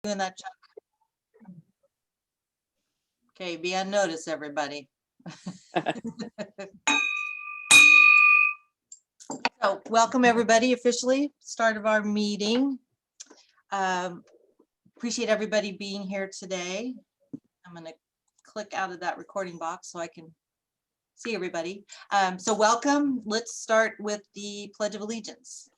Doing that, Chuck. Okay, be on notice, everybody. So, welcome everybody officially, start of our meeting. Appreciate everybody being here today. I'm going to click out of that recording box so I can see everybody. So welcome. Let's start with the Pledge of Allegiance.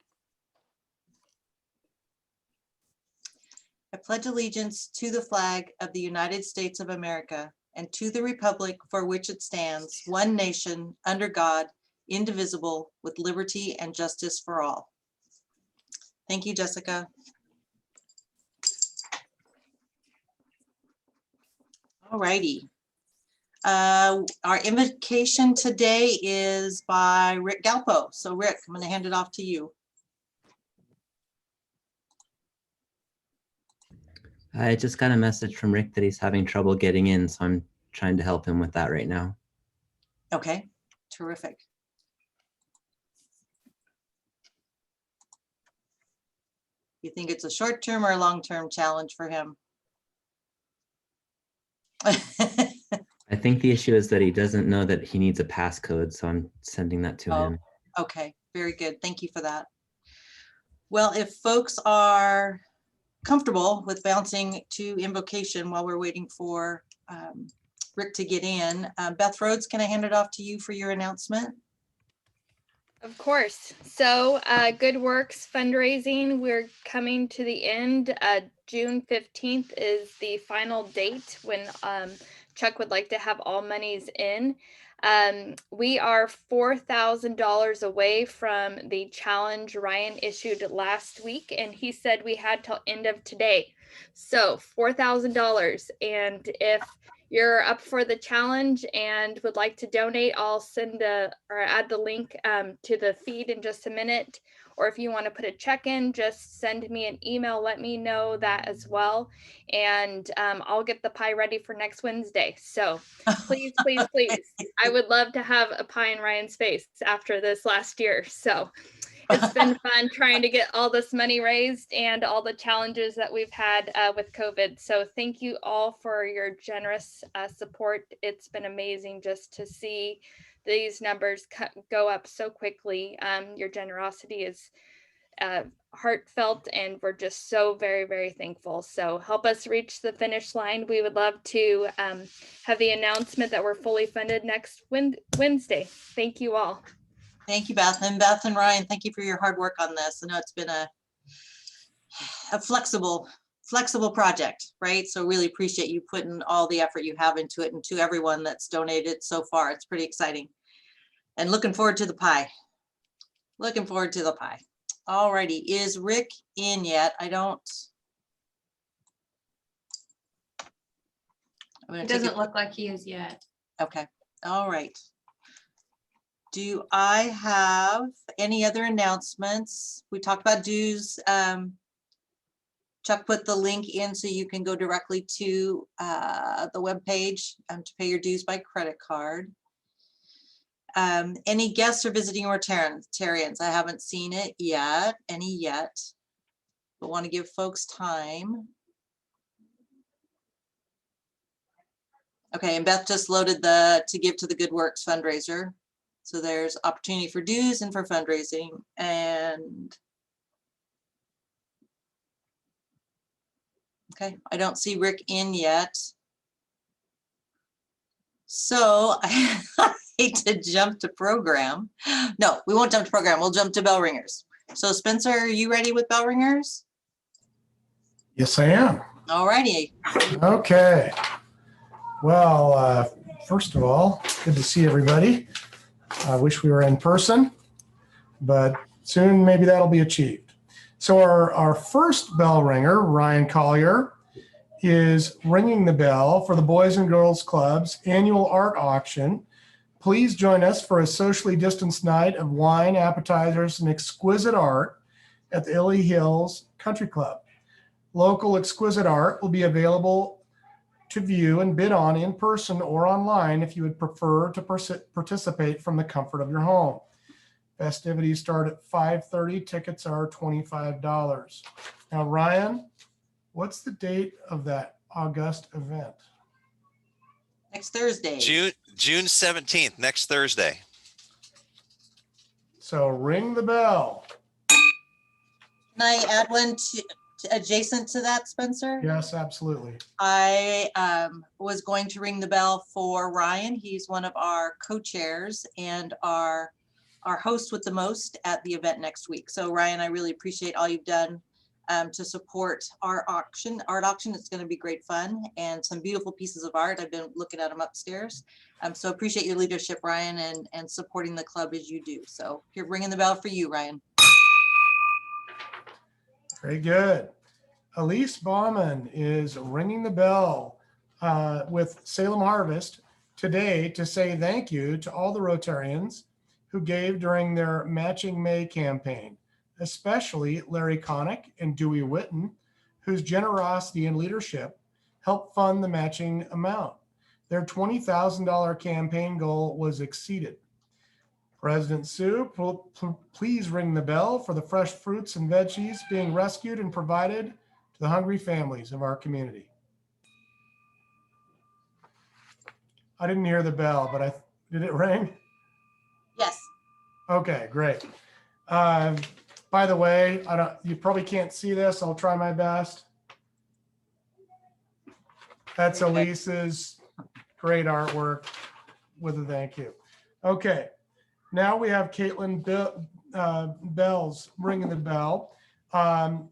I pledge allegiance to the flag of the United States of America and to the republic for which it stands, one nation, under God, indivisible, with liberty and justice for all. Thank you, Jessica. All righty. Our invocation today is by Rick Galpo. So Rick, I'm going to hand it off to you. I just got a message from Rick that he's having trouble getting in, so I'm trying to help him with that right now. Okay, terrific. You think it's a short-term or a long-term challenge for him? I think the issue is that he doesn't know that he needs a passcode, so I'm sending that to him. Okay, very good. Thank you for that. Well, if folks are comfortable with bouncing to invocation while we're waiting for Rick to get in, Beth Rhodes, can I hand it off to you for your announcement? Of course. So Good Works fundraising, we're coming to the end. June 15th is the final date when Chuck would like to have all monies in. We are $4,000 away from the challenge Ryan issued last week, and he said we had till end of today. So $4,000. And if you're up for the challenge and would like to donate, I'll send or add the link to the feed in just a minute. Or if you want to put a check in, just send me an email, let me know that as well. And I'll get the pie ready for next Wednesday. So please, please, please. I would love to have a pie in Ryan's face after this last year. So it's been fun trying to get all this money raised and all the challenges that we've had with COVID. So thank you all for your generous support. It's been amazing just to see these numbers go up so quickly. Your generosity is heartfelt, and we're just so very, very thankful. So help us reach the finish line. We would love to have the announcement that we're fully funded next Wednesday. Thank you all. Thank you, Beth. And Beth and Ryan, thank you for your hard work on this. I know it's been a flexible project, right? So really appreciate you putting all the effort you have into it, and to everyone that's donated so far. It's pretty exciting. And looking forward to the pie. Looking forward to the pie. All righty. Is Rick in yet? I don't. It doesn't look like he is yet. Okay. All right. Do I have any other announcements? We talked about dues. Chuck put the link in so you can go directly to the webpage to pay your dues by credit card. Any guests or visiting Rotarians? I haven't seen it yet, but want to give folks time. Okay, and Beth just loaded the to give to the Good Works fundraiser. So there's opportunity for dues and for fundraising. And okay, I don't see Rick in yet. So I hate to jump to program. No, we won't jump to program. We'll jump to bell ringers. So Spencer, are you ready with bell ringers? Yes, I am. All righty. Okay. Well, first of all, good to see everybody. I wish we were in person, but soon maybe that'll be achieved. So our first bell ringer, Ryan Collier, is ringing the bell for the Boys and Girls Club's annual art auction. Please join us for a socially distanced night of wine, appetizers, and exquisite art at the Illy Hills Country Club. Local exquisite art will be available to view and bid on in person or online if you would prefer to participate from the comfort of your home. Festivities start at 5:30. Tickets are $25. Now, Ryan, What's the date of that August event? Next Thursday. June 17th, next Thursday. So ring the bell. Can I add one to adjacent to that, Spencer? Yes, absolutely. I was going to ring the bell for Ryan. He's one of our co-chairs and our host with the most at the event next week. So Ryan, I really appreciate all you've done to support our art auction. It's going to be great fun and some beautiful pieces of art. I've been looking at them upstairs. So appreciate your leadership, Ryan, and supporting the club as you do. So here, ringing the bell for you, Ryan. Very good. Elise Bauman is ringing the bell with Salem Harvest today to say thank you to all the Rotarians who gave during their Matching May campaign, especially Larry Connick and Dewey Witten, whose generosity and leadership helped fund the matching amount. Their $20,000 campaign goal was exceeded. President Sue, please ring the bell for the fresh fruits and veggies being rescued and provided to the hungry families of our community. I didn't hear the bell, but did it ring? Yes. Okay, great. By the way, you probably can't see this. I'll try my best. That's Elise's great artwork with a thank you. Okay. Now we have Caitlin Bell's ringing the bell. The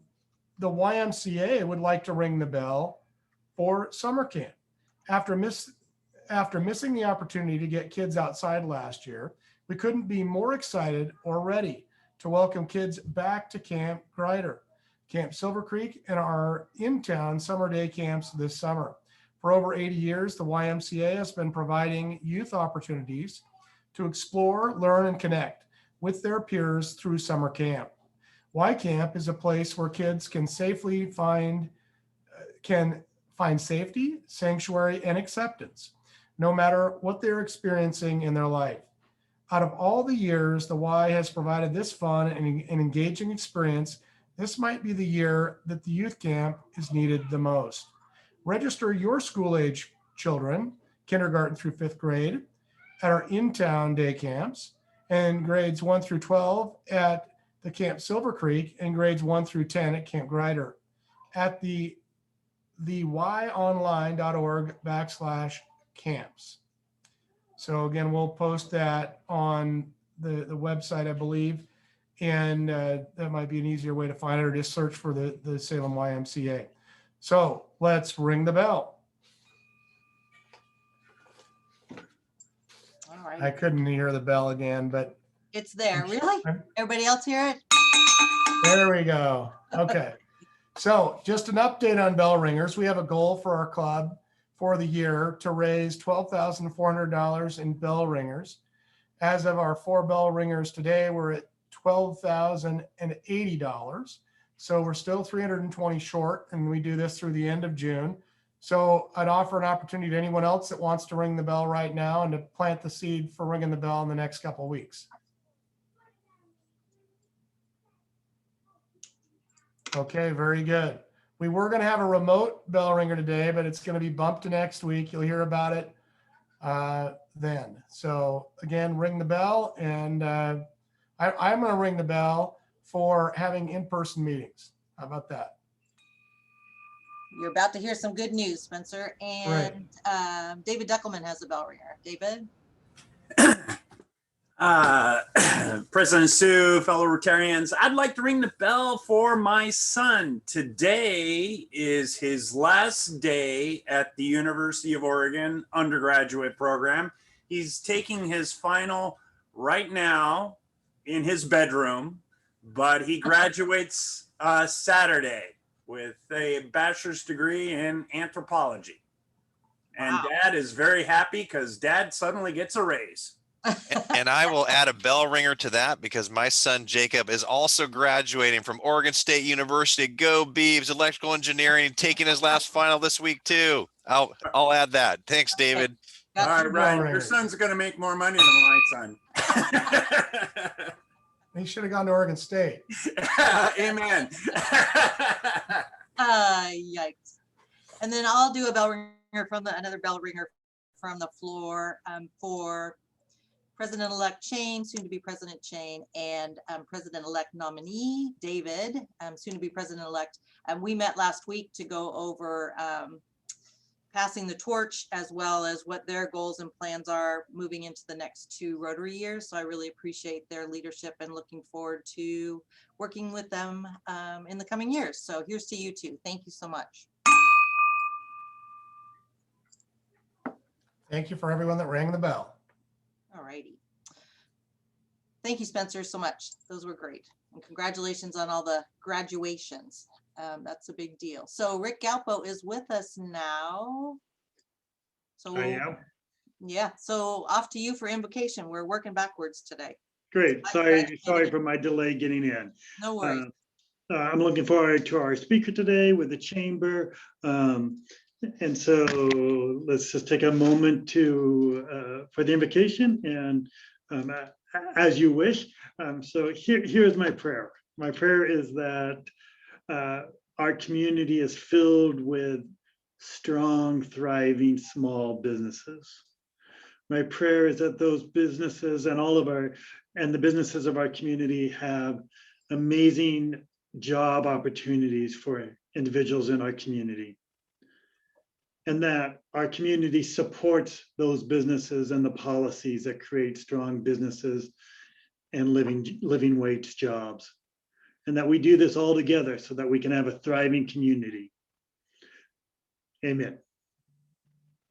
YMCA would like to ring the bell for summer camp. After missing the opportunity to get kids outside last year, we couldn't be more excited or ready to welcome kids back to Camp Grider, Camp Silver Creek, and our in-town summer day camps this summer. For over 80 years, the YMCA has been providing youth opportunities to explore, learn, and connect with their peers through summer camp. Y Camp is a place where kids can find safety, sanctuary, and acceptance, no matter what they're experiencing in their life. Out of all the years the Y has provided this fun and engaging experience, this might be the year that the youth camp is needed the most. Register your school-age children, kindergarten through 5th grade, at our in-town day camps, and grades 1 through 12 at the Camp Silver Creek, and grades 1 through 10 at Camp Grider at the yonline.org/camps. So again, we'll post that on the website, I believe, and that might be an easier way to find it, or just search for the Salem YMCA. So let's ring the bell. All right. I couldn't hear the bell again, but It's there. Really? Everybody else hear it? there we go. Okay. So just an update on bell ringers. We have a goal for our club for the year to raise $12,400 in bell ringers. As of our 4 bell ringers today, we're at $12,080. So we're still 320 short, and we do this through the end of June. So I'd offer an opportunity to anyone else that wants to ring the bell right now and to plant the seed for ringing the bell in the next couple of weeks. Okay, very good. We were going to have a remote bell ringer today, but it's going to be bumped to next week. You'll hear about it then. So again, ring the bell, and I'm going to ring the bell for having in-person meetings. How about that? You're about to hear some good news, Spencer. And David Duckelman has a bell ringer. David? President Sue, fellow Rotarians, I'd like to ring the bell for my son. Today is his last day at the University of Oregon undergraduate program. He's taking his final right now in his bedroom, but he graduates Saturday with a bachelor's degree in anthropology. And Wow. Dad is very happy because Dad suddenly gets a raise. And I will add a bell ringer to that because my son Jacob is also graduating from Oregon State University. Go Beavs, electrical engineering, taking his last final this week too. I'll add that. Thanks, David. Got All some right, Ryan, bell your ringers. son's going to make more money than my son. He should have gone to Oregon State. Amen. Yikes. And then I'll do a bell ringer from another bell ringer from the floor for President-elect Chain, soon to be President Chain, and President-elect nominee David, soon to be President-elect. We met last week to go over passing the torch, as well as what their goals and plans are moving into the next 2 Rotary years. So I really appreciate their leadership and looking forward to working with them in the coming years. So here's to you two. Thank you so much. Thank you for everyone that rang the bell. All righty. Thank you, Spencer, so much. Those were great. And congratulations on all the graduations. That's a big deal. So Rick Galpo is with us now. So I am. yeah, so off to you for invocation. We're working backwards today. Great. Sorry for my delay getting in. No worries. I'm looking forward to our speaker today with the chamber. And so let's just take a moment to for the invocation, and as you wish. So here's my prayer. My prayer is that our community is filled with strong, thriving small businesses. My prayer is that those businesses and the businesses of our community have amazing job opportunities for individuals in our community, and that our community supports those businesses and the policies that create strong businesses and living wage jobs, and that we do this all together so that we can have a thriving community. Amen.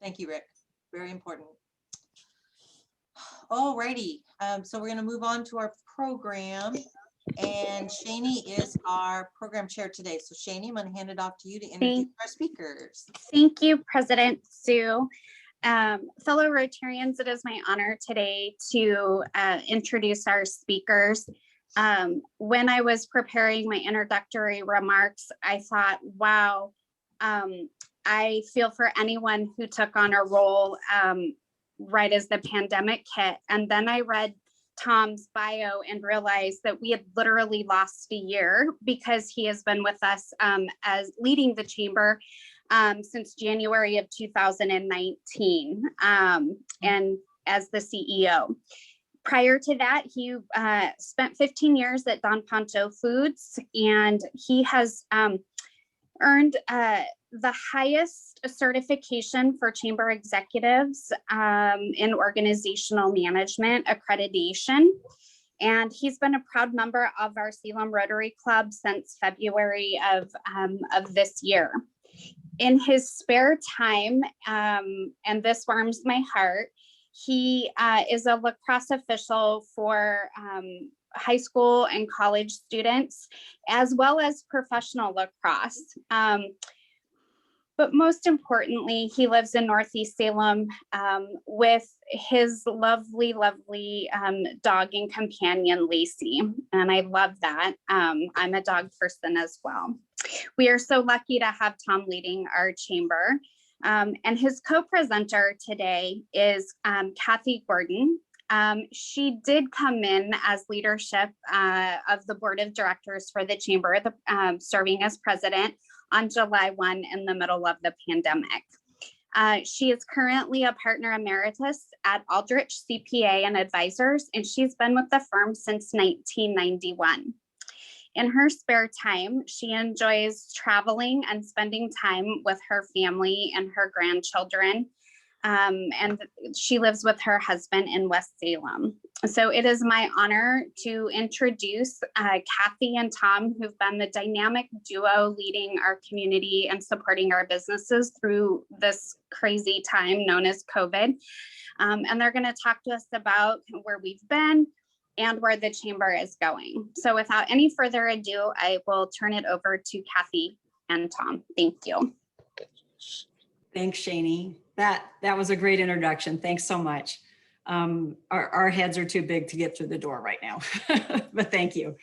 Thank you, Rick. Very important. All righty. So we're going to move on to our program. And Shani is our program chair today. So Shani, I'm going to hand it off to you to introduce our speakers. Thank you, President Sue. Fellow Rotarians, it is my honor today to introduce our speakers. When I was preparing my introductory remarks, I thought, wow, I feel for anyone who took on a role right as the pandemic hit. And then I read Tom's bio and realized that we had literally lost a year, because he has been with us as leading the chamber since January of 2019 and as the CEO. Prior to that, he spent 15 years at Don Ponto Foods, and he has earned the highest certification for chamber executives in organizational management accreditation. And he's been a proud member of our Salem Rotary Club since February of this year. In his spare time, and this warms my heart, he is a lacrosse official for high school and college students, as well as professional lacrosse. But most importantly, he lives in Northeast Salem with his lovely, lovely dog and companion, Lacey. And I love that. I'm a dog person as well. We are so lucky to have Tom leading our chamber. And his co-presenter today is Kathy Gordon. She did come in as leadership of the board of directors for the chamber, serving as president on July 1 in the middle of the pandemic. She is currently a partner emeritus at Aldrich CPA and Advisors, and she's been with the firm since 1991. In her spare time, she enjoys traveling and spending time with her family and her grandchildren. And she lives with her husband in West Salem. So it is my honor to introduce Kathy and Tom, who've been the dynamic duo leading our community and supporting our businesses through this crazy time known as COVID. And they're going to talk to us about where we've been and where the chamber is going. So without any further ado, I will turn it over to Kathy and Tom. Thank you. Thanks, Shani. That was a great introduction. Thanks so much. Our heads are too big to get through the door right now, but thank you.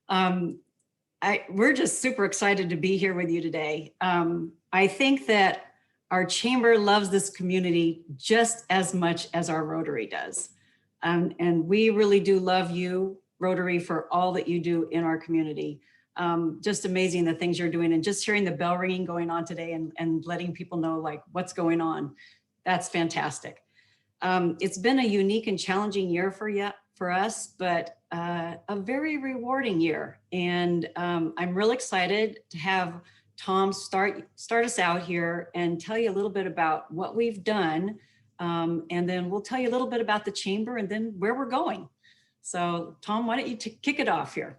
We're just super excited to be here with you today. I think that our chamber loves this community just as much as our Rotary does. And we really do love you, Rotary, for all that you do in our community. Just amazing the things you're doing, and just hearing the bell ringing going on today and letting people know like what's going on. That's fantastic. It's been a unique and challenging year for us, but a very rewarding year. And I'm real excited to have Tom start us out here and tell you a little bit about what we've done. And then we'll tell you a little bit about the chamber and then where we're going. So Tom, why don't you kick it off here?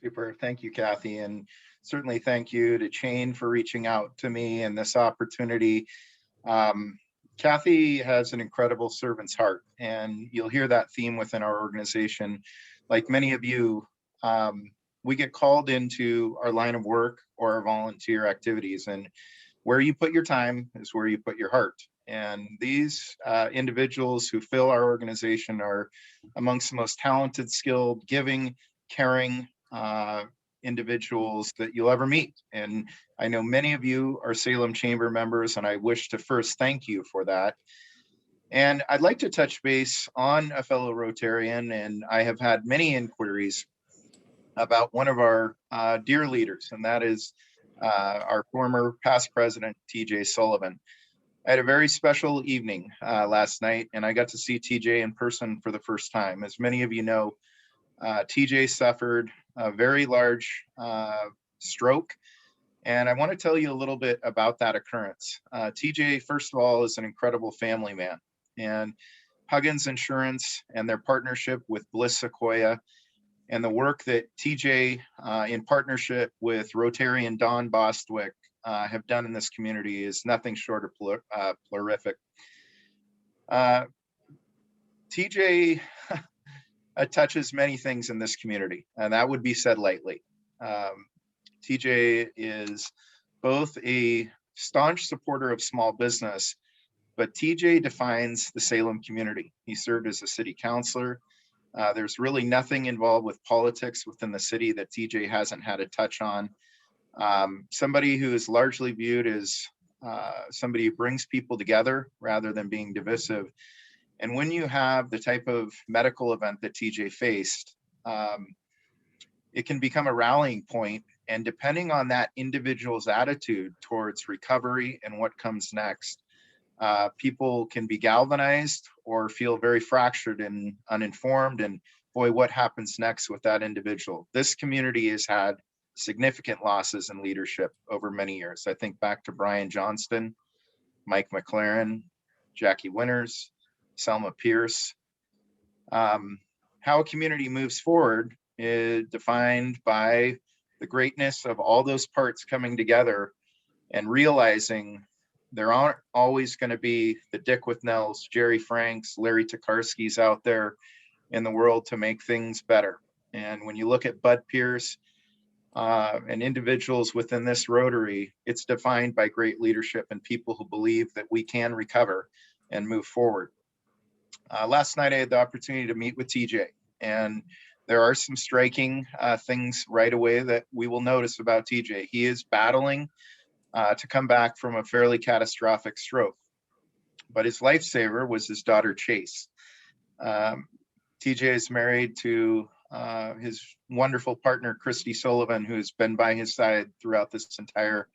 Super. Thank you, Kathy. And certainly thank you to Chain for reaching out to me and this opportunity. Kathy has an incredible servant's heart, and you'll hear that theme within our organization. Like many of you, we get called into our line of work or our volunteer activities, and where you put your time is where you put your heart. And these individuals who fill our organization are amongst the most talented, skilled, giving, caring individuals that you'll ever meet. And I know many of you are Salem Chamber members, and I wish to first thank you for that. And I'd like to touch base on a fellow Rotarian, and I have had many inquiries about one of our dear leaders, and that is our former past president, TJ Sullivan. I had a very special evening last night, and I got to see TJ in person for the first time. As many of you know, TJ suffered a very large stroke, and I want to tell you a little bit about that occurrence. TJ, first of all, is an incredible family man, and Huggins Insurance and their partnership with Bliss Sequoia and the work that TJ in partnership with Rotarian Don Bostwick have done in this community is nothing short of prolific. TJ touches many things in this community, and that would be said lightly. TJ is both a staunch supporter of small business, but TJ defines the Salem community. He served as a city councilor. There's really nothing involved with politics within the city that TJ hasn't had a touch on. Somebody who is largely viewed as somebody who brings people together rather than being divisive. And when you have the type of medical event that TJ faced, it can become a rallying point. And depending on that individual's attitude towards recovery and what comes next, people can be galvanized or feel very fractured and uninformed. And boy, what happens next with that individual? This community has had significant losses in leadership over many years. I think back to Brian Johnston, Mike McLaren, Jackie Winters, Selma Pierce. How a community moves forward is defined by the greatness of all those parts coming together and realizing there aren't always going to be the Dick Withnells, Jerry Franks, Larry Tokarski's out there in the world to make things better. And when you look at Bud Pierce and individuals within this Rotary, it's defined by great leadership and people who believe that we can recover and move forward. Last night, I had the opportunity to meet with TJ, and there are some striking things right away that we will notice about TJ. He is battling to come back from a fairly catastrophic stroke, but his lifesaver was his daughter, Chase. TJ is married to his wonderful partner, Christy Sullivan, who's been by his side throughout this entire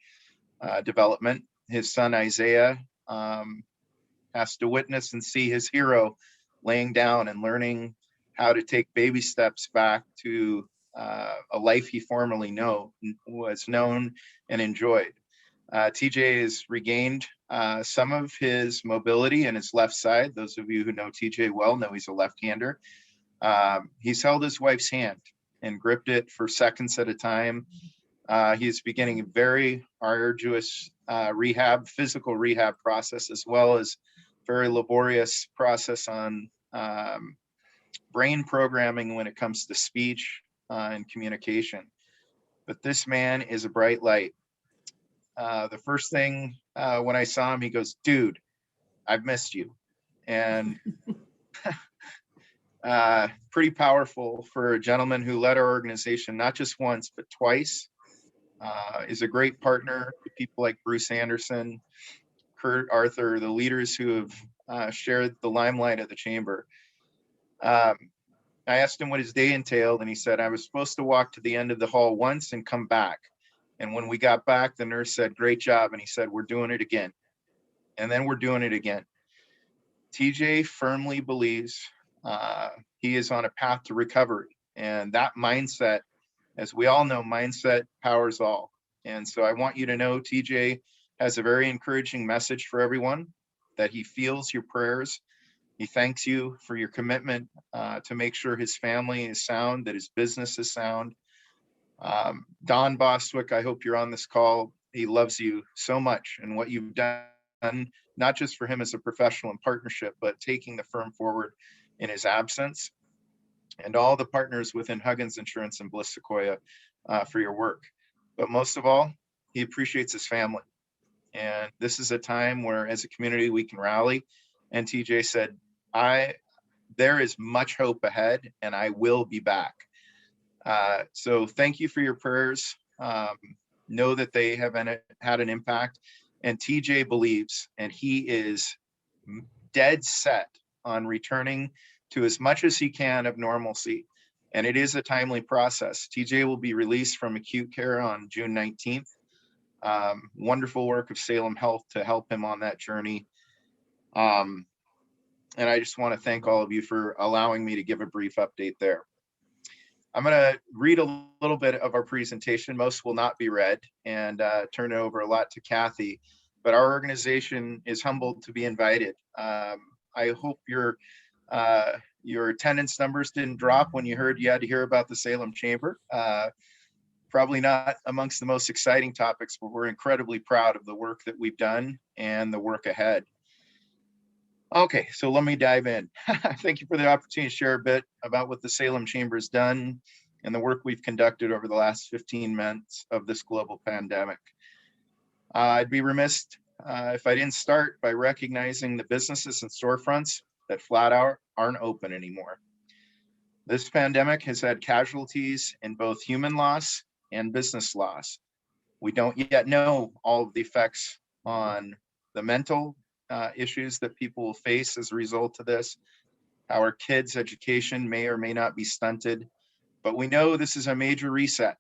development. His son, Isaiah, has to witness and see his hero laying down and learning how to take baby steps back to a life he formerly was known and enjoyed. TJ has regained some of his mobility in his left side. Those of you who know TJ well know he's a left-hander. He's held his wife's hand and gripped it for seconds at a time. He's beginning a very arduous physical rehab process, as well as very laborious process on brain programming when it comes to speech and communication. But this man is a bright light. The first thing when I saw him, he goes, "Dude, I've missed you." And pretty powerful for a gentleman who led our organization not just once, but twice. Is a great partner to people like Bruce Anderson, Kurt Arthur, the leaders who have shared the limelight of the chamber. I asked him what his day entailed, and he said, I was supposed to walk to the end of the hall once and come back. And when we got back, the nurse said, great job. And he said, we're doing it again. And then we're doing it again. TJ firmly believes he is on a path to recovery. And that mindset, as we all know, mindset powers all. And so I want you to know TJ has a very encouraging message for everyone, that he feels your prayers. He thanks you for your commitment to make sure his family is sound, that his business is sound. Don Bostwick, I hope you're on this call. He loves you so much and what you've done, not just for him as a professional and partnership, but taking the firm forward in his absence. And all the partners within Huggins Insurance and Bliss Sequoia for your work. But most of all, he appreciates his family. And this is a time where as a community we can rally. And TJ said, there is much hope ahead and I will be back. So thank you for your prayers. Know that they have had an impact. And TJ believes, and he is dead set on returning to as much as he can of normalcy. And it is a timely process. TJ will be released from acute care on June 19th. Wonderful work of Salem Health to help him on that journey. And I just want to thank all of you for allowing me to give a brief update there. I'm going to read a little bit of our presentation. Most will not be read, and turn it over a lot to Kathy. But our organization is humbled to be invited. I hope your attendance numbers didn't drop when you heard you had to hear about the Salem Chamber. Probably not amongst the most exciting topics, but we're incredibly proud of the work that we've done and the work ahead. Okay, so let me dive in. Thank you for the opportunity to share a bit about what the Salem Chamber has done and the work we've conducted over the last 15 months of this global pandemic. I'd be remiss if I didn't start by recognizing the businesses and storefronts that flat out aren't open anymore. This pandemic has had casualties in both human loss and business loss. We don't yet know all of the effects on the mental issues that people will face as a result of this. Our kids' education may or may not be stunted, but we know this is a major reset.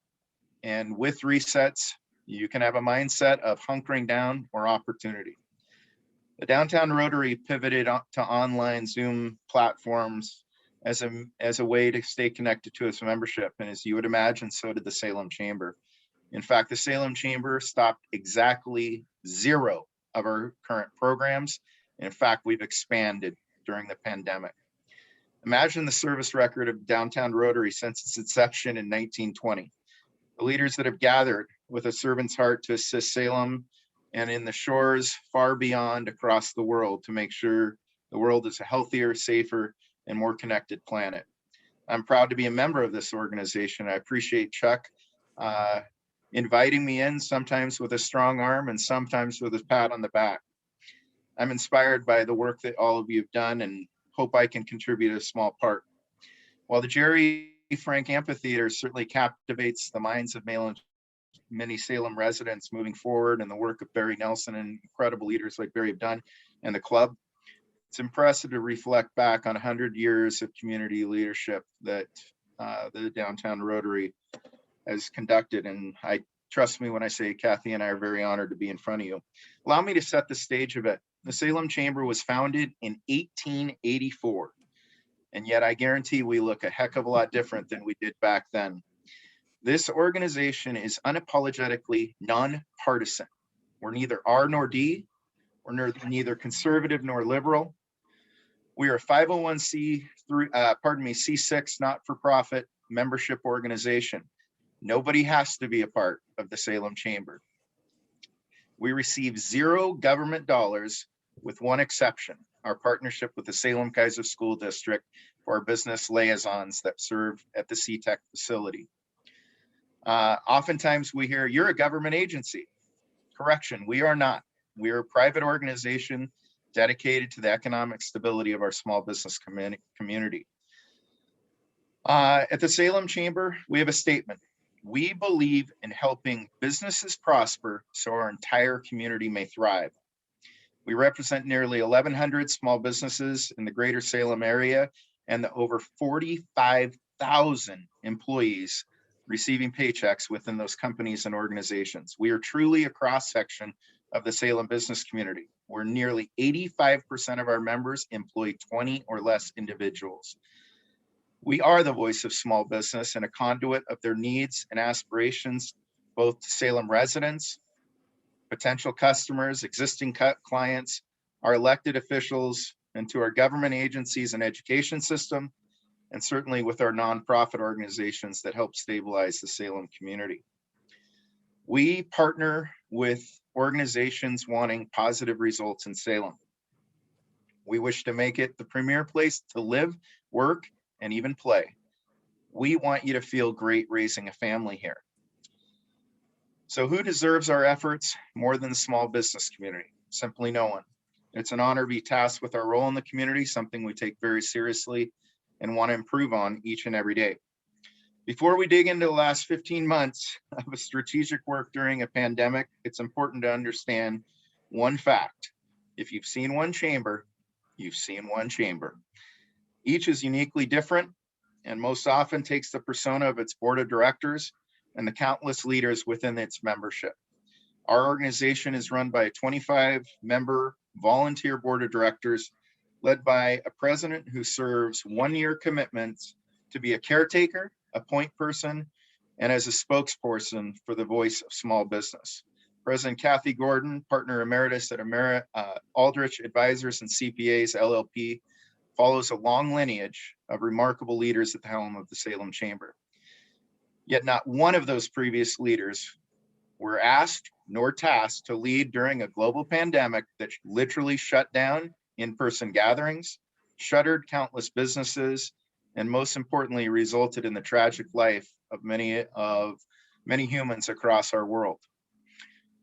And with resets, you can have a mindset of hunkering down or opportunity. The Downtown Rotary pivoted to online Zoom platforms as a way to stay connected to its membership. And as you would imagine, so did the Salem Chamber. In fact, the Salem Chamber stopped exactly 0 of our current programs. In fact, we've expanded during the pandemic. Imagine the service record of Downtown Rotary since its inception in 1920. The leaders that have gathered with a servant's heart to assist Salem and in the shores far beyond across the world to make sure the world is a healthier, safer, and more connected planet. I'm proud to be a member of this organization. I appreciate Chuck inviting me in, sometimes with a strong arm and sometimes with a pat on the back. I'm inspired by the work that all of you have done and hope I can contribute a small part. While the Jerry Frank Amphitheater certainly captivates the minds of many Salem residents moving forward, and the work of Barry Nelson and incredible leaders like Barry have done and the club, it's impressive to reflect back on 100 years of community leadership that the Downtown Rotary has conducted. And I trust me when I say Kathy and I are very honored to be in front of you. Allow me to set the stage a bit. The Salem Chamber was founded in 1884. And yet I guarantee we look a heck of a lot different than we did back then. This organization is unapologetically nonpartisan. We're neither R nor D. We're neither conservative nor liberal. We are a 501c6 not-for-profit membership organization. Nobody has to be a part of the Salem Chamber. We receive 0 government dollars with one exception, our partnership with the Salem Kaiser School District for our business liaisons that serve at the CTEC facility. Oftentimes we hear, you're a government agency. Correction, we are not. We are a private organization dedicated to the economic stability of our small business community. At the Salem Chamber, we have a statement. We believe in helping businesses prosper so our entire community may thrive. We represent nearly 1,100 small businesses in the greater Salem area and the over 45,000 employees receiving paychecks within those companies and organizations. We are truly a cross-section of the Salem business community, where nearly 85% of our members employ 20 or less individuals. We are the voice of small business and a conduit of their needs and aspirations, both to Salem residents, potential customers, existing clients, our elected officials, and to our government agencies and education system, and certainly with our nonprofit organizations that help stabilize the Salem community. We partner with organizations wanting positive results in Salem. We wish to make it the premier place to live, work, and even play. We want you to feel great raising a family here. So who deserves our efforts more than the small business community? Simply no one. It's an honor to be tasked with our role in the community, something we take very seriously and want to improve on each and every day. Before we dig into the last 15 months of a strategic work during a pandemic, it's important to understand one fact. If you've seen one chamber, you've seen one chamber. Each is uniquely different and most often takes the persona of its board of directors and the countless leaders within its membership. Our organization is run by a 25-member volunteer board of directors led by a president who serves one-year commitments to be a caretaker, a point person, and as a spokesperson for the voice of small business. President Kathy Gordon, partner emeritus at Aldrich Advisors and CPAs, LLP, follows a long lineage of remarkable leaders at the helm of the Salem Chamber. Yet not one of those previous leaders were asked nor tasked to lead during a global pandemic that literally shut down in-person gatherings, shuttered countless businesses, and most importantly, resulted in the tragic life of many humans across our world.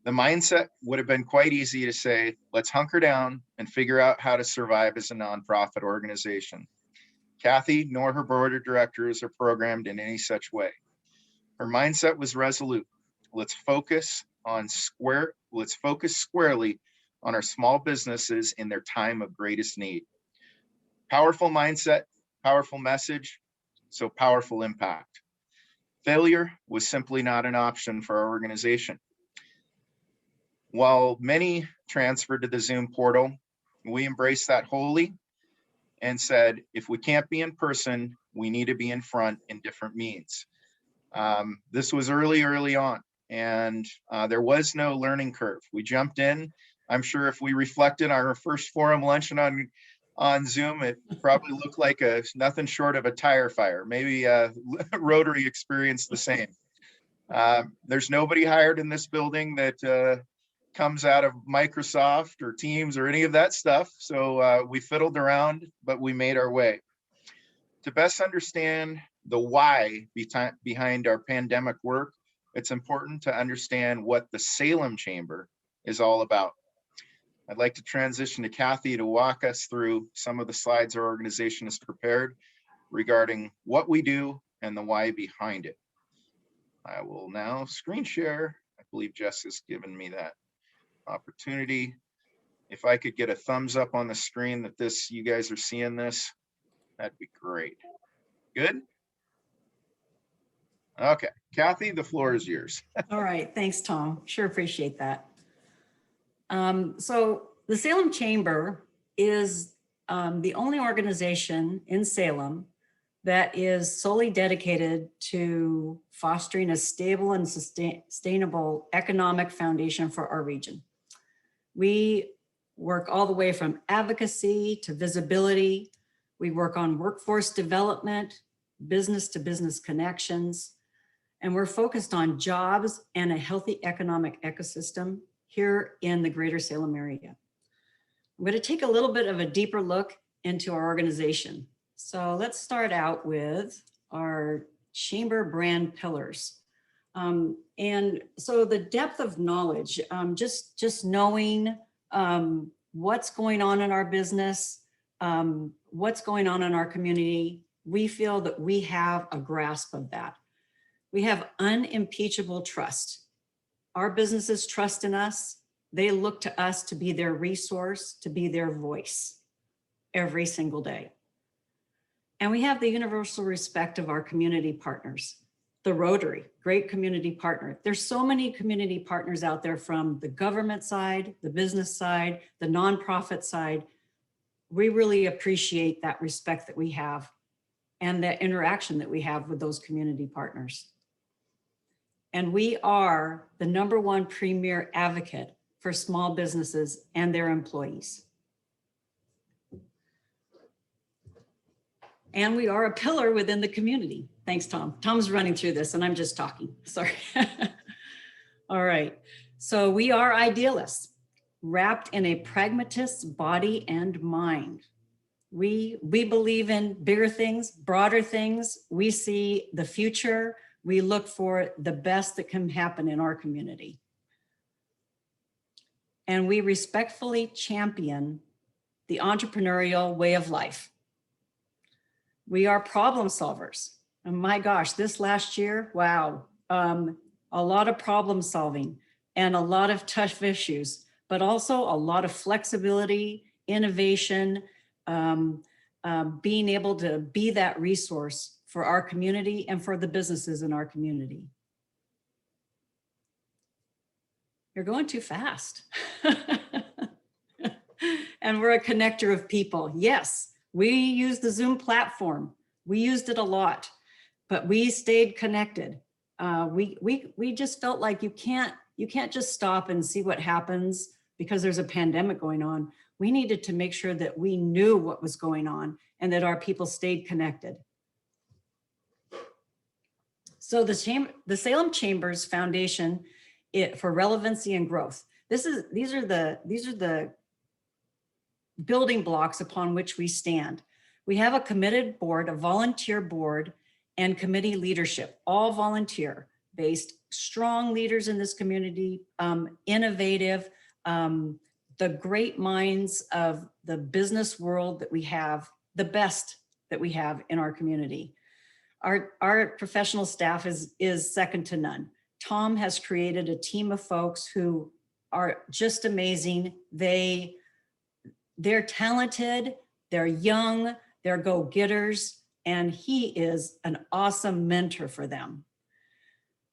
The mindset would have been quite easy to say, let's hunker down and figure out how to survive as a nonprofit organization. Kathy nor her board of directors are programmed in any such way. Her mindset was resolute. Let's focus squarely on our small businesses in their time of greatest need. Powerful mindset, powerful message, so powerful impact. Failure was simply not an option for our organization. While many transferred to the Zoom portal, we embraced that wholly and said, if we can't be in person, we need to be in front in different means. This was early on, and there was no learning curve. We jumped in. I'm sure if we reflected on our first forum luncheon on Zoom, it probably looked like nothing short of a tire fire. Maybe Rotary experienced the same. There's nobody hired in this building that comes out of Microsoft or Teams or any of that stuff. So we fiddled around, but we made our way. To best understand the why behind our pandemic work, it's important to understand what the Salem Chamber is all about. I'd like to transition to Kathy to walk us through some of the slides our organization has prepared regarding what we do and the why behind it. I will now screen share. I believe Jess has given me that opportunity. If I could get a thumbs up on the screen that you guys are seeing this, that'd be great. Good? Okay, Kathy, the floor is yours. All right, thanks, Tom. Sure appreciate that. So the Salem Chamber is the only organization in Salem that is solely dedicated to fostering a stable and sustainable economic foundation for our region. We work all the way from advocacy to visibility. We work on workforce development, business to business connections, and we're focused on jobs and a healthy economic ecosystem here in the greater Salem area. I'm going to take a little bit of a deeper look into our organization. So let's start out with our chamber brand pillars. And so the depth of knowledge, just knowing what's going on in our business, what's going on in our community, we feel that we have a grasp of that. We have unimpeachable trust. Our businesses trust in us. They look to us to be their resource, to be their voice every single day. And we have the universal respect of our community partners. The Rotary, great community partner. There's so many community partners out there from the government side, the business side, the nonprofit side. We really appreciate that respect that we have and the interaction that we have with those community partners. And we are the #1 premier advocate for small businesses and their employees. And we are a pillar within the community. Thanks, Tom. Tom's running through this and I'm just talking, sorry. All right, so we are idealists, wrapped in a pragmatist's body and mind. We believe in bigger things, broader things. We see the future. We look for the best that can happen in our community. And we respectfully champion the entrepreneurial way of life. We are problem solvers. And my gosh, this last year, wow, a lot of problem solving and a lot of tough issues, but also a lot of flexibility, innovation, being able to be that resource for our community and for the businesses in our community. You're going too fast. And we're a connector of people. Yes, we use the Zoom platform. We used it a lot, but we stayed connected. We just felt like you can't just stop and see what happens because there's a pandemic going on. We needed to make sure that we knew what was going on and that our people stayed connected. So the Salem Chambers Foundation for Relevancy and Growth. These are the building blocks upon which we stand. We have a committed board, a volunteer board, and committee leadership, all volunteer based, strong leaders in this community, innovative, the great minds of the business world that we have, the best that we have in our community. Our professional staff is second to none. Tom has created a team of folks who are just amazing. They're talented, they're young, they're go-getters, and he is an awesome mentor for them.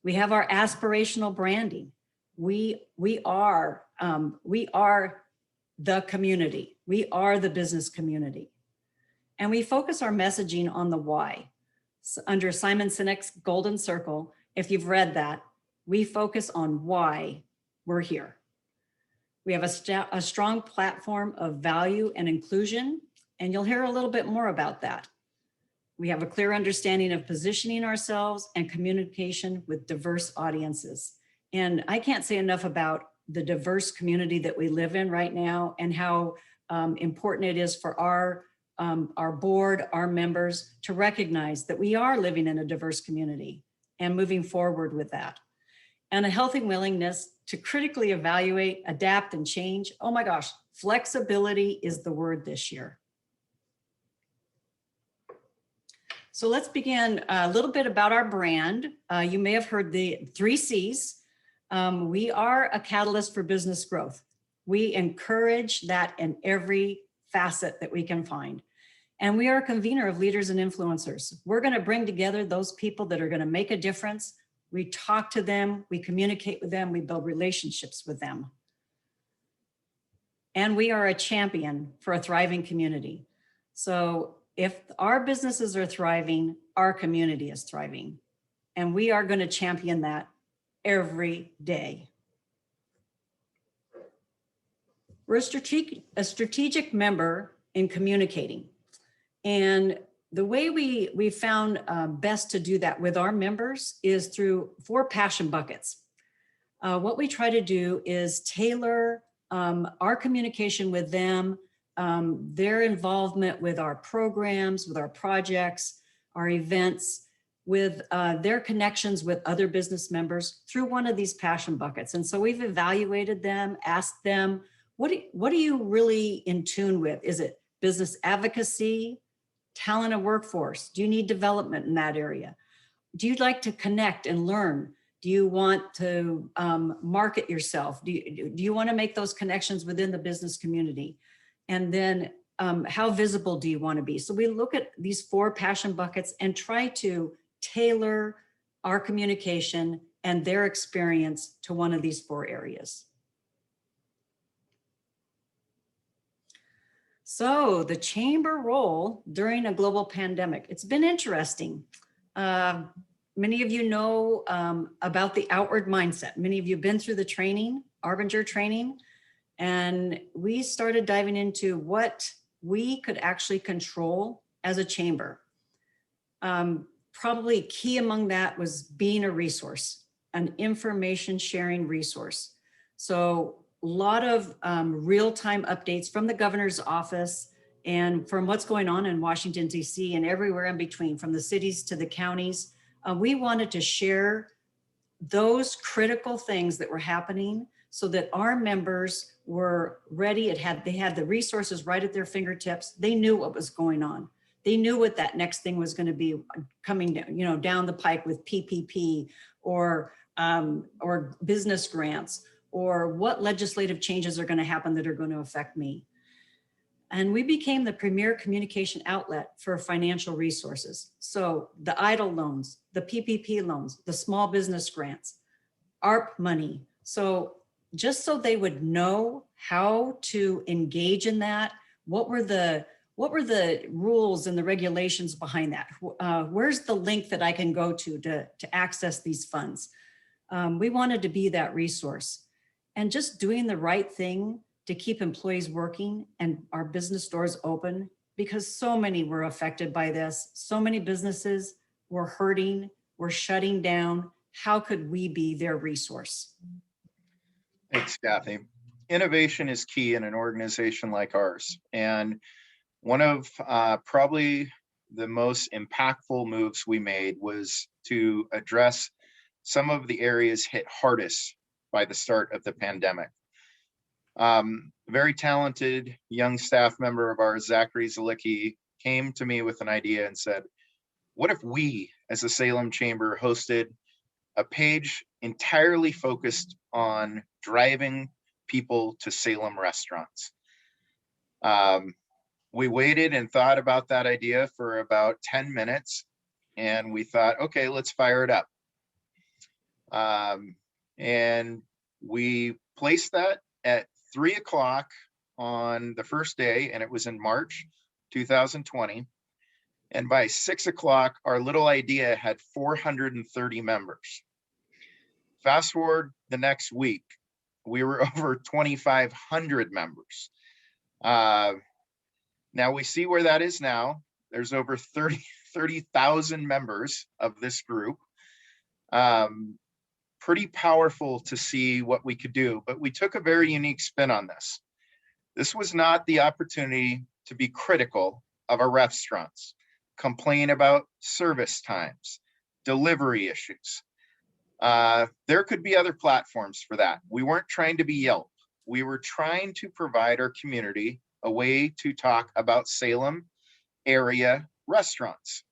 We have our aspirational branding. We are the community. We are the business community. And we focus our messaging on the why. So under Simon Sinek's Golden Circle, if you've read that, we focus on why we're here. We have a strong platform of value and inclusion, and you'll hear a little bit more about that. We have a clear understanding of positioning ourselves and communication with diverse audiences. And I can't say enough about the diverse community that we live in right now and how important it is for our board, our members to recognize that we are living in a diverse community and moving forward with that. And a healthy willingness to critically evaluate, adapt, and change. Oh my gosh, flexibility is the word this year. So let's begin a little bit about our brand. You may have heard the 3 C's. We are a catalyst for business growth. We encourage that in every facet that we can find. And we are a convener of leaders and influencers. We're going to bring together those people that are going to make a difference. We talk to them, we communicate with them, we build relationships with them. And we are a champion for a thriving community. So if our businesses are thriving, our community is thriving. And we are going to champion that every day. We're a strategic member in communicating. And the way we found best to do that with our members is through 4 passion buckets. What we try to do is tailor our communication with them, their involvement with our programs, with our projects, our events, with their connections with other business members through one of these passion buckets. And so we've evaluated them, asked them, what are you really in tune with? Is it business advocacy, talent and workforce? Do you need development in that area? Do you like to connect and learn? Do you want to market yourself? Do you want to make those connections within the business community? And then how visible do you want to be? So we look at these 4 passion buckets and try to tailor our communication and their experience to one of these 4 areas. So the chamber role during a global pandemic, it's been interesting. Many of you know about the outward mindset. Many of you have been through the training, Arbinger training, and we started diving into what we could actually control as a chamber. Probably key among that was being a resource, an information sharing resource. So a lot of real-time updates from the governor's office and from what's going on in Washington, D.C. and everywhere in between, from the cities to the counties. We wanted to share those critical things that were happening so that our members were ready. They had the resources right at their fingertips. They knew what was going on. They knew what that next thing was going to be coming down, down the pike with PPP or business grants, or what legislative changes are going to happen that are going to affect me. And we became the premier communication outlet for financial resources. So the EIDL loans, the PPP loans, the small business grants, ARP money. So just so they would know how to engage in that, what were the rules and the regulations behind that? Where's the link that I can go to access these funds? We wanted to be that resource. And just doing the right thing to keep employees working and our business doors open, because so many were affected by this. So many businesses were hurting, were shutting down. How could we be their resource? Thanks, Kathy. Innovation is key in an organization like ours. And one of probably the most impactful moves we made was to address some of the areas hit hardest by the start of the pandemic. Very talented young staff member of ours, Zachary Zalicki, came to me with an idea and said, what if we as a Salem Chamber hosted a page entirely focused on driving people to Salem restaurants? We waited and thought about that idea for about 10 minutes, and we thought, okay, let's fire it up. And we placed that at 3 o'clock on the first day, and it was in March 2020. And by 6 o'clock, our little idea had 430 members. Fast forward the next week, we were over 2,500 members. Now we see where that is now. There's over 30,000 members of this group. Pretty powerful to see what we could do, but we took a very unique spin on this. This was not the opportunity to be critical of our restaurants, complain about service times, delivery issues. There could be other platforms for that. We weren't trying to be Yelp. We were trying to provide our community a way to talk about Salem area restaurants.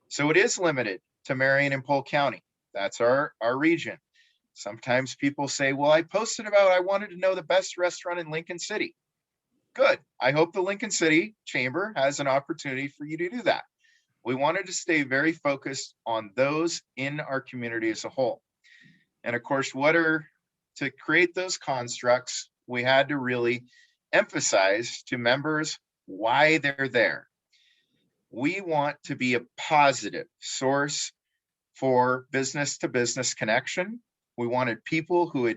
So it is limited to Marion and Polk County. That's our region. Sometimes people say, well, I posted about, I wanted to know the best restaurant in Lincoln City. Good. I hope the Lincoln City Chamber has an opportunity for you to do that. We wanted to stay very focused on those in our community as a whole. And of course, to create those constructs, we had to really emphasize to members why they're there. We want to be a positive source for business to business connection. We wanted people who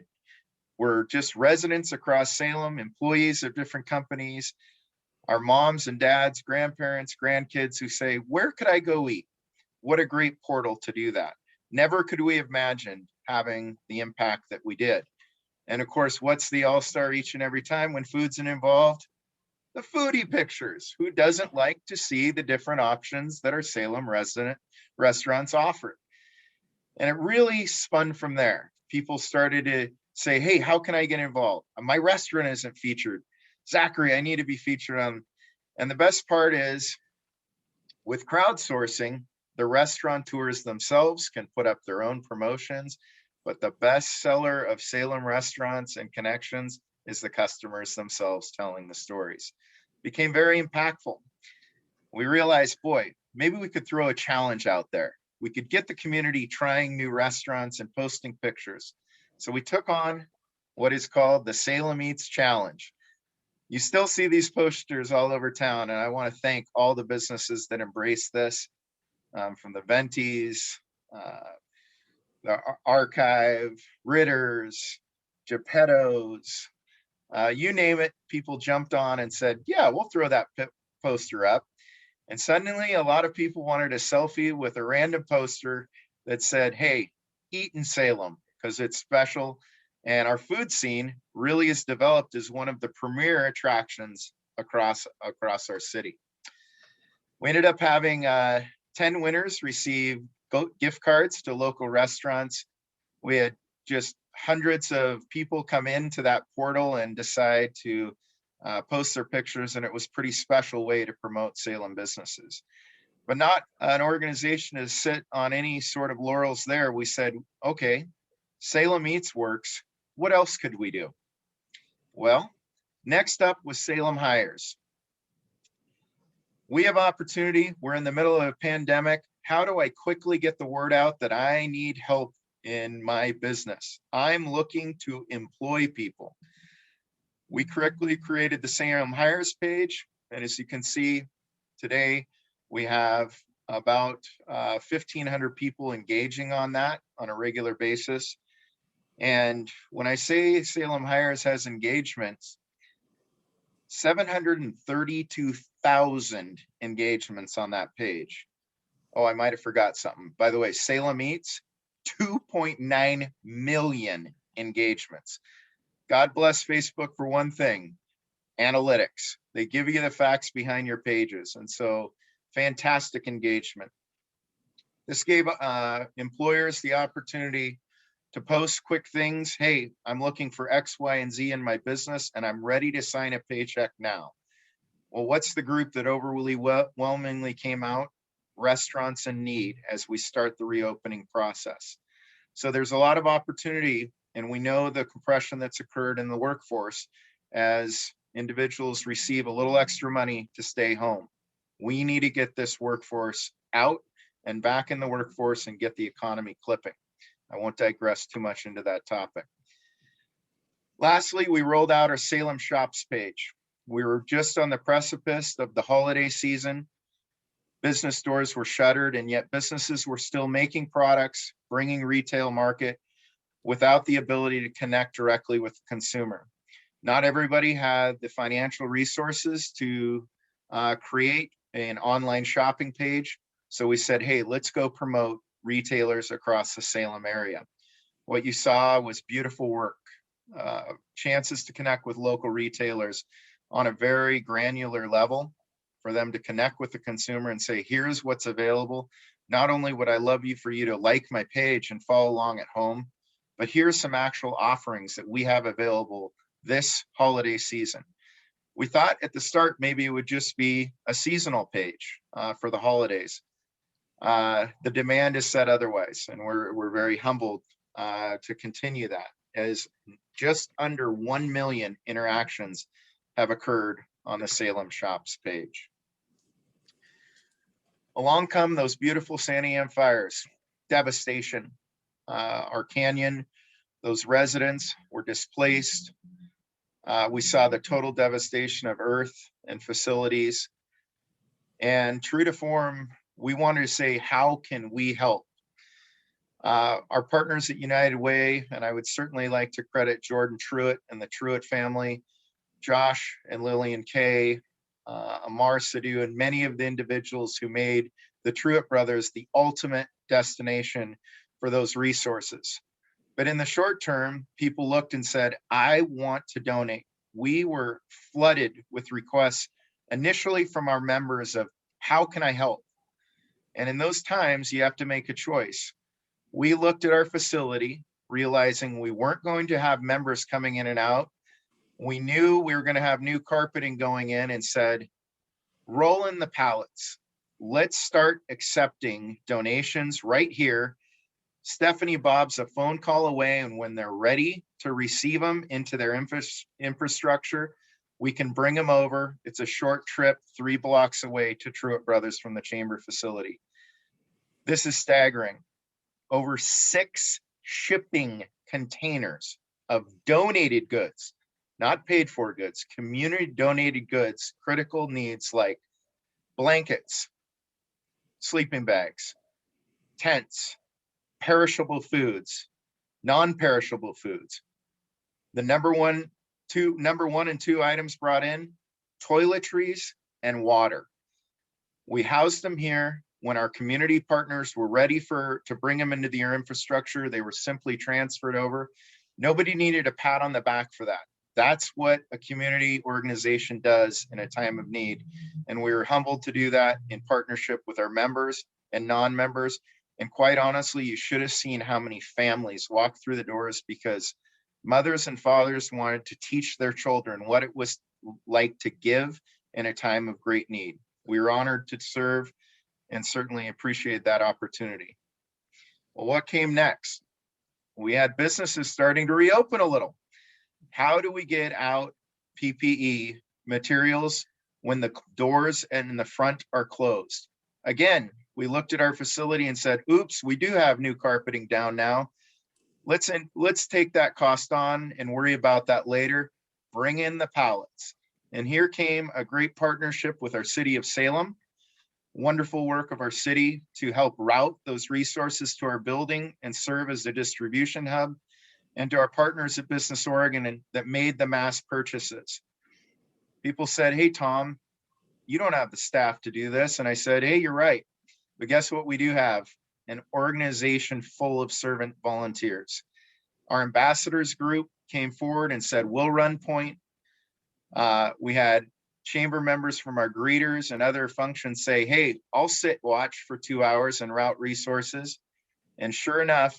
were just residents across Salem, employees of different companies, our moms and dads, grandparents, grandkids who say, where could I go eat? What a great portal to do that. Never could we have imagined having the impact that we did. And of course, what's the all-star each and every time when food's involved? The foodie pictures. Who doesn't like to see the different options that our Salem restaurants offer? And it really spun from there. People started to say, hey, how can I get involved? My restaurant isn't featured. Zachary, I need to be featured on. And the best part is with crowdsourcing, the restaurateurs themselves can put up their own promotions, but the best seller of Salem restaurants and connections is the customers themselves telling the stories. became very impactful. We realized, boy, maybe we could throw a challenge out there. We could get the community trying new restaurants and posting pictures. So we took on what is called the Salem Eats Challenge. You still see these posters all over town, and I want to thank all the businesses that embrace this, from the Ventis, the Archive, Ritter's, Geppetto's, you name it, people jumped on and said, yeah, we'll throw that poster up. And suddenly a lot of people wanted a selfie with a random poster that said, hey, eat in Salem, because it's special. And our food scene really is developed as one of the premier attractions across our city. We ended up having 10 winners receive gift cards to local restaurants. We had just hundreds of people come into that portal and decide to post their pictures, and it was a pretty special way to promote Salem businesses. But not an organization to sit on any sort of laurels there. We said, okay, Salem Eats works. What else could we do? Well, next up was Salem Hires. We have opportunity. We're in the middle of a pandemic. How do I quickly get the word out that I need help in my business? I'm looking to employ people. We correctly created the Salem Hires page. And as you can see today, we have about 1,500 people engaging on that on a regular basis. And when I say Salem Hires has engagements, 732,000 engagements on that page. Oh, I might have forgot something. By the way, Salem Eats, 2.9 million engagements. God bless Facebook for one thing, analytics. They give you the facts behind your pages. And so fantastic engagement. This gave employers the opportunity to post quick things. Hey, I'm looking for X, Y, and Z in my business, and I'm ready to sign a paycheck now. Well, what's the group that overwhelmingly came out? Restaurants in need as we start the reopening process. So there's a lot of opportunity, and we know the compression that's occurred in the workforce as individuals receive a little extra money to stay home. We need to get this workforce out and back in the workforce and get the economy clipping. I won't digress too much into that topic. Lastly, we rolled out our Salem Shops page. We were just on the precipice of the holiday season. Business doors were shuttered, and yet businesses were still making products, bringing retail market without the ability to connect directly with the consumer. Not everybody had the financial resources to create an online shopping page. So we said, hey, let's go promote retailers across the Salem area. What you saw was beautiful work, chances to connect with local retailers on a very granular level for them to connect with the consumer and say, here's what's available. Not only would I love you for you to like my page and follow along at home, but here's some actual offerings that we have available this holiday season. We thought at the start, maybe it would just be a seasonal page for the holidays. The demand is set otherwise, and we're very humbled to continue that, as just under 1 million interactions have occurred on the Salem Shops page. Along come those beautiful Santa Ana fires, devastation. Our canyon, those residents were displaced. We saw the total devastation of earth and facilities. And true to form, we wanted to say, how can we help? Our partners at United Way, and I would certainly like to credit Jordan Truitt and the Truitt family, Josh and Lillian Kay, Amar Sadhu, and many of the individuals who made the Truitt brothers the ultimate destination for those resources. But in the short term, people looked and said, I want to donate. We were flooded with requests initially from our members of, how can I help? And in those times, you have to make a choice. We looked at our facility, realizing we weren't going to have members coming in and out. We knew we were going to have new carpeting going in, and said, roll in the pallets. Let's start accepting donations right here. Stephanie Bob's a phone call away, and when they're ready to receive them into their infrastructure, we can bring them over. It's a short trip, 3 blocks away to Truett Brothers from the chamber facility. This is staggering. Over 6 shipping containers of donated goods, not paid for goods, community donated goods, critical needs like blankets, sleeping bags, tents, perishable foods, non-perishable foods. The number one and two items brought in, toiletries and water. We housed them here. When our community partners were ready to bring them into their infrastructure, they were simply transferred over. Nobody needed a pat on the back for that. That's what a community organization does in a time of need. And we were humbled to do that in partnership with our members and non-members. And quite honestly, you should have seen how many families walked through the doors because mothers and fathers wanted to teach their children what it was like to give in a time of great need. We were honored to serve and certainly appreciate that opportunity. Well, what came next? We had businesses starting to reopen a little. How do we get out PPE materials when the doors and the front are closed? Again, we looked at our facility and said, oops, we do have new carpeting down now. Let's take that cost on and worry about that later. Bring in the pallets. And here came a great partnership with our city of Salem. Wonderful work of our city to help route those resources to our building and serve as a distribution hub, and to our partners at Business Oregon that made the mass purchases. People said, hey, Tom, you don't have the staff to do this. And I said, hey, you're right. But guess what we do have? An organization full of servant volunteers. Our ambassadors group came forward and said, we'll run point. We had chamber members from our greeters and other functions say, hey, I'll sit watch for 2 hours and route resources. And sure enough,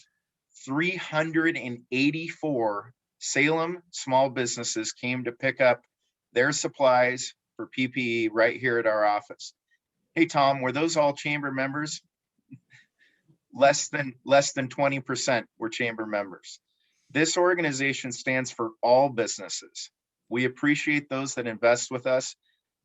384 Salem small businesses came to pick up their supplies for PPE right here at our office. Hey, Tom, were those all chamber members? Less than 20% were chamber members. This organization stands for all businesses. We appreciate those that invest with us,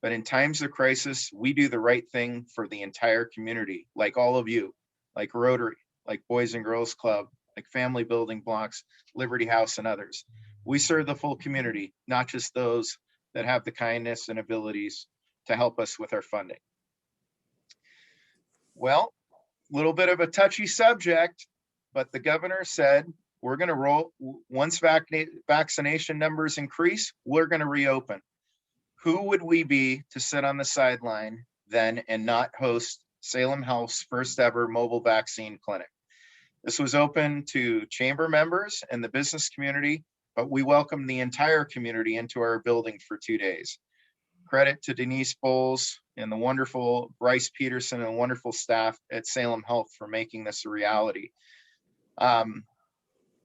but in times of crisis, we do the right thing for the entire community, like all of you, like Rotary, like Boys and Girls Club, like Family Building Blocks, Liberty House, and others. We serve the full community, not just those that have the kindness and abilities to help us with our funding. Well, a little bit of a touchy subject, but the governor said, we're going to roll, once vaccination numbers increase, we're going to reopen. Who would we be to sit on the sideline then and not host Salem Health's first ever mobile vaccine clinic? This was open to chamber members and the business community, but we welcomed the entire community into our building for 2 days. Credit to Denise Bowles and the wonderful Bryce Peterson and wonderful staff at Salem Health for making this a reality.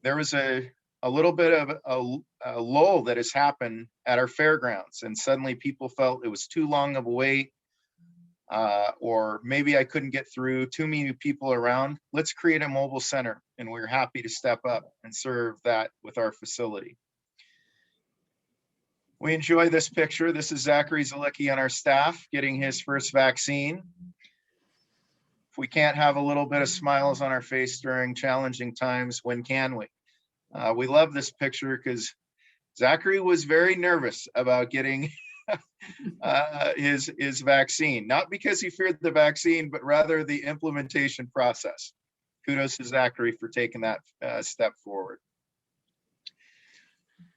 There was a little bit of a lull that has happened at our fairgrounds, and suddenly people felt it was too long of a wait, or maybe I couldn't get through, too many people around. Let's create a mobile center, and we're happy to step up and serve that with our facility. We enjoy this picture. This is Zachary Zalicki on our staff getting his first vaccine. If we can't have a little bit of smiles on our face during challenging times, when can we? We love this picture because Zachary was very nervous about getting his vaccine, not because he feared the vaccine, but rather the implementation process. Kudos to Zachary for taking that step forward.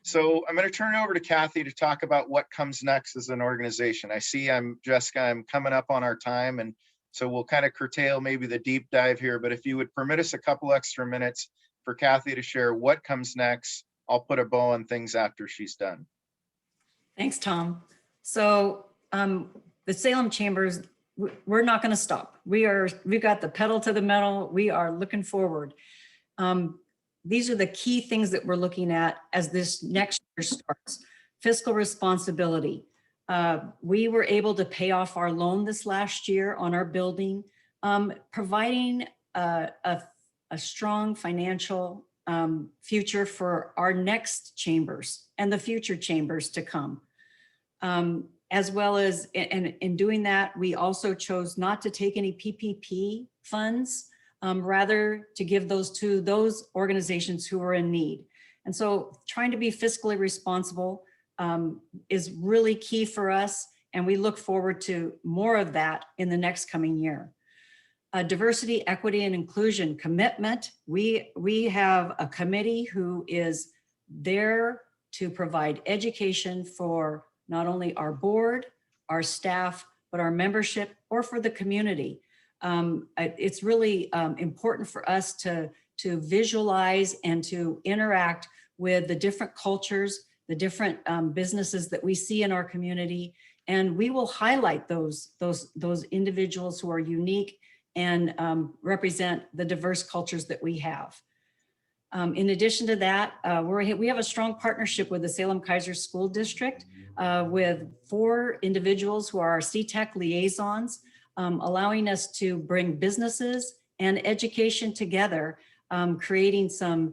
So I'm going to turn it over to Kathy to talk about what comes next as an organization. I see Jessica, I'm coming up on our time, and so we'll kind of curtail maybe the deep dive here, but if you would permit us a couple extra minutes for Kathy to share what comes next, I'll put a bow on things after she's done. Thanks, Tom. So the Salem Chambers, we're not going to stop. We've got the pedal to the metal. We are looking forward. These are the key things that we're looking at as this next year starts. Fiscal responsibility. We were able to pay off our loan this last year on our building, providing a strong financial future for our next chambers and the future chambers to come. As well as, and in doing that, we also chose not to take any PPP funds, rather to give those to those organizations who are in need. And so trying to be fiscally responsible is really key for us. And we look forward to more of that in the next coming year. Diversity, equity, and inclusion commitment. We have a committee who is there to provide education for not only our board, our staff, but our membership or for the community. It's really important for us to visualize and to interact with the different cultures, the different businesses that we see in our community. And we will highlight those individuals who are unique and represent the diverse cultures that we have. In addition to that, we have a strong partnership with the Salem Kaiser School District with 4 individuals who are our CTEC liaisons, allowing us to bring businesses and education together, creating some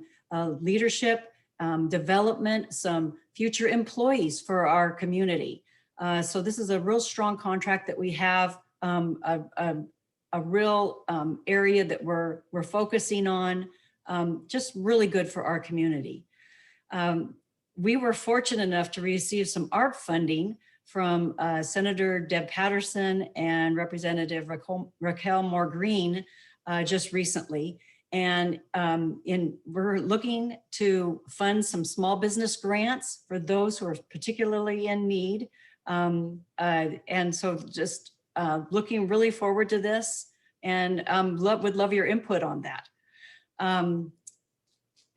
leadership, development, some future employees for our community. So this is a real strong contract that we have, a real area that we're focusing on, just really good for our community. We were fortunate enough to receive some ARP funding from Senator Deb Patterson and Representative Raquel Moore Green just recently. And we're looking to fund some small business grants for those who are particularly in need. And so just looking really forward to this, and would love your input on that.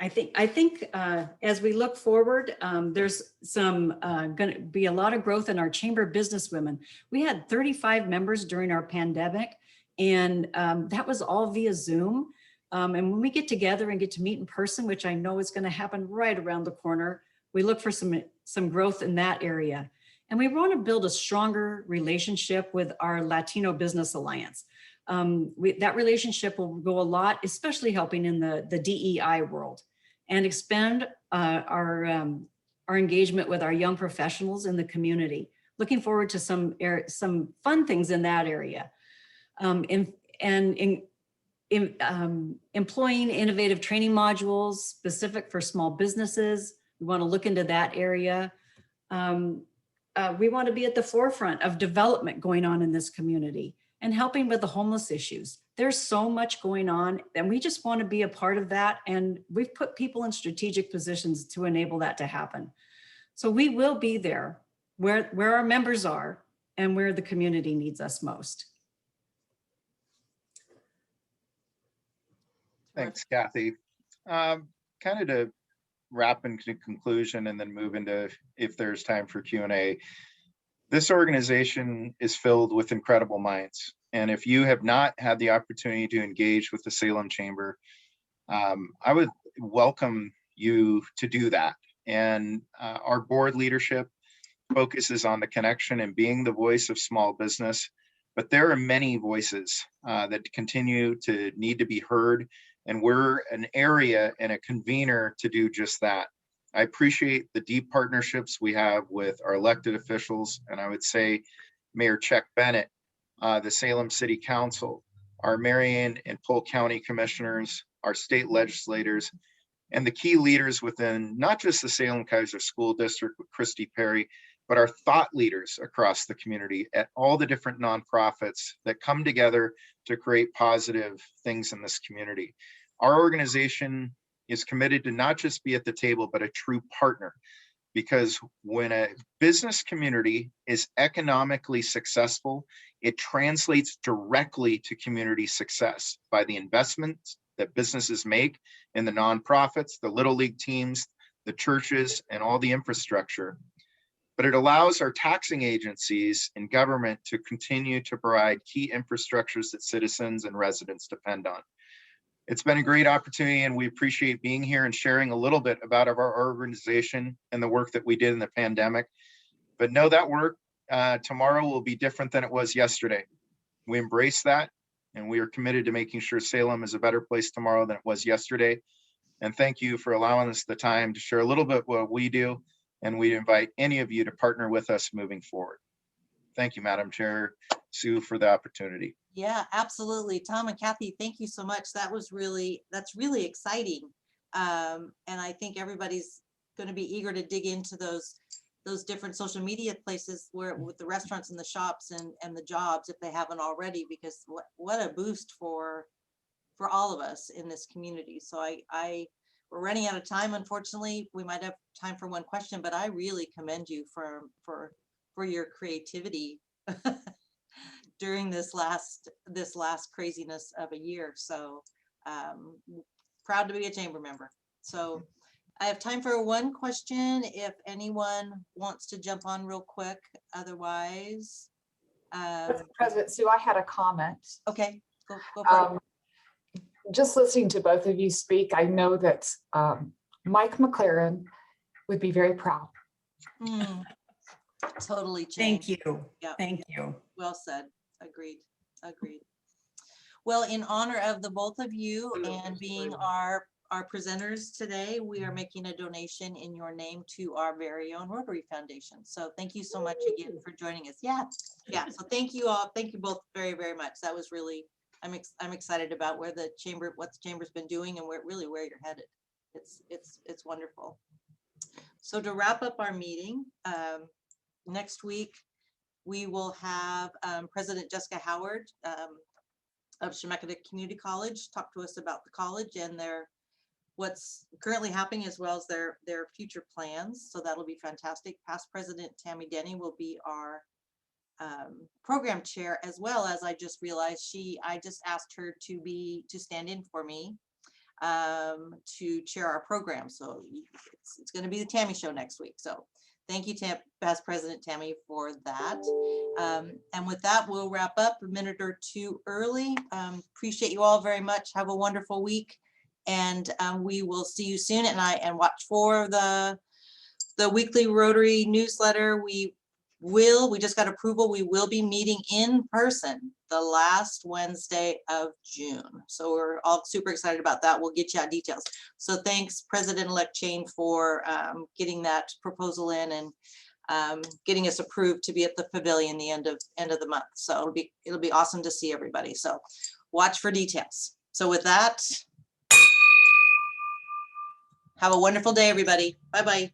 I think as we look forward, there's going to be a lot of growth in our Chamber of Businesswomen. We had 35 members during our pandemic, and that was all via Zoom. And when we get together and get to meet in person, which I know is going to happen right around the corner, we look for some growth in that area. And we want to build a stronger relationship with our Latino Business Alliance. That relationship will go a lot, especially helping in the DEI world, and expand our engagement with our young professionals in the community. Looking forward to some fun things in that area. Employing innovative training modules specific for small businesses. We want to look into that area. We want to be at the forefront of development going on in this community and helping with the homeless issues. There's so much going on, and we just want to be a part of that. And we've put people in strategic positions to enable that to happen. So we will be there where our members are and where the community needs us most. Thanks, Kathy. Kind of to wrap into conclusion and then move into if there's time for Q&A. This organization is filled with incredible minds. And if you have not had the opportunity to engage with the Salem Chamber, I would welcome you to do that. And our board leadership focuses on the connection and being the voice of small business. But there are many voices that continue to need to be heard. And we're an area and a convener to do just that. I appreciate the deep partnerships we have with our elected officials. And I would say Mayor Chuck Bennett, the Salem City Council, our Marion and Polk County commissioners, our state legislators, and the key leaders within not just the Salem Kaiser School District with Christy Perry, but our thought leaders across the community at all the different nonprofits that come together to create positive things in this community. Our organization is committed to not just be at the table, but a true partner. Because when a business community is economically successful, it translates directly to community success by the investments that businesses make in the nonprofits, the Little League teams, the churches, and all the infrastructure. But it allows our taxing agencies and government to continue to provide key infrastructures that citizens and residents depend on. It's been a great opportunity, and we appreciate being here and sharing a little bit about our organization and the work that we did in the pandemic. But know that work tomorrow will be different than it was yesterday. We embrace that, and we are committed to making sure Salem is a better place tomorrow than it was yesterday. And thank you for allowing us the time to share a little bit what we do and we invite any of you to partner with us moving forward. Thank you, Madam Chair, Sue, for the opportunity. Yeah, absolutely. Tom and Kathy, thank you so much. That's really exciting. And I think everybody's going to be eager to dig into those different social media places where with the restaurants and the shops and the jobs, if they haven't already, because what a boost for all of us in this community. So we're running out of time. Unfortunately, we might have time for one question, but I really commend you for your creativity during this last craziness of a year. So proud to be a chamber member. So I have time for one question if anyone wants to jump on real quick. Otherwise, President Sue, I had a comment. okay, go for it. Just listening to both of you speak, I know that Mike McLaren would be very proud. Totally Thank changed. you. Yeah. Thank you. Well said. Agreed. Well, in honor of the both of you and being our presenters today, we are making a donation in your name to our very own Rotary Foundation. So thank you so much again for joining us. Yeah. So thank you all. Thank you both very, very much. That was really, I'm excited about what the chamber's been doing and where you're headed. It's wonderful. So to wrap up our meeting, next week, we will have President Jessica Howard of Chemeketa Community College talk to us about the college and what's currently happening, as well as their future plans. So that'll be fantastic. Past President Tammy Denny will be our program chair, as well as I just realized I just asked her to stand in for me to chair our program. So it's going to be the Tammy show next week. So thank you, Past President Tammy, for that. And with that, we'll wrap up a minute or two early. Appreciate you all very much. Have a wonderful week. And we will see you soon. And watch for the weekly Rotary newsletter. We just got approval. We will be meeting in person the last Wednesday of June. So we're all super excited about that. We'll get you out details. So thanks, President-elect Chain, for getting that proposal in and getting us approved to be at the pavilion the end of the month. So it'll be awesome to see everybody. So watch for details. So with that, have a wonderful day, everybody. Bye-bye.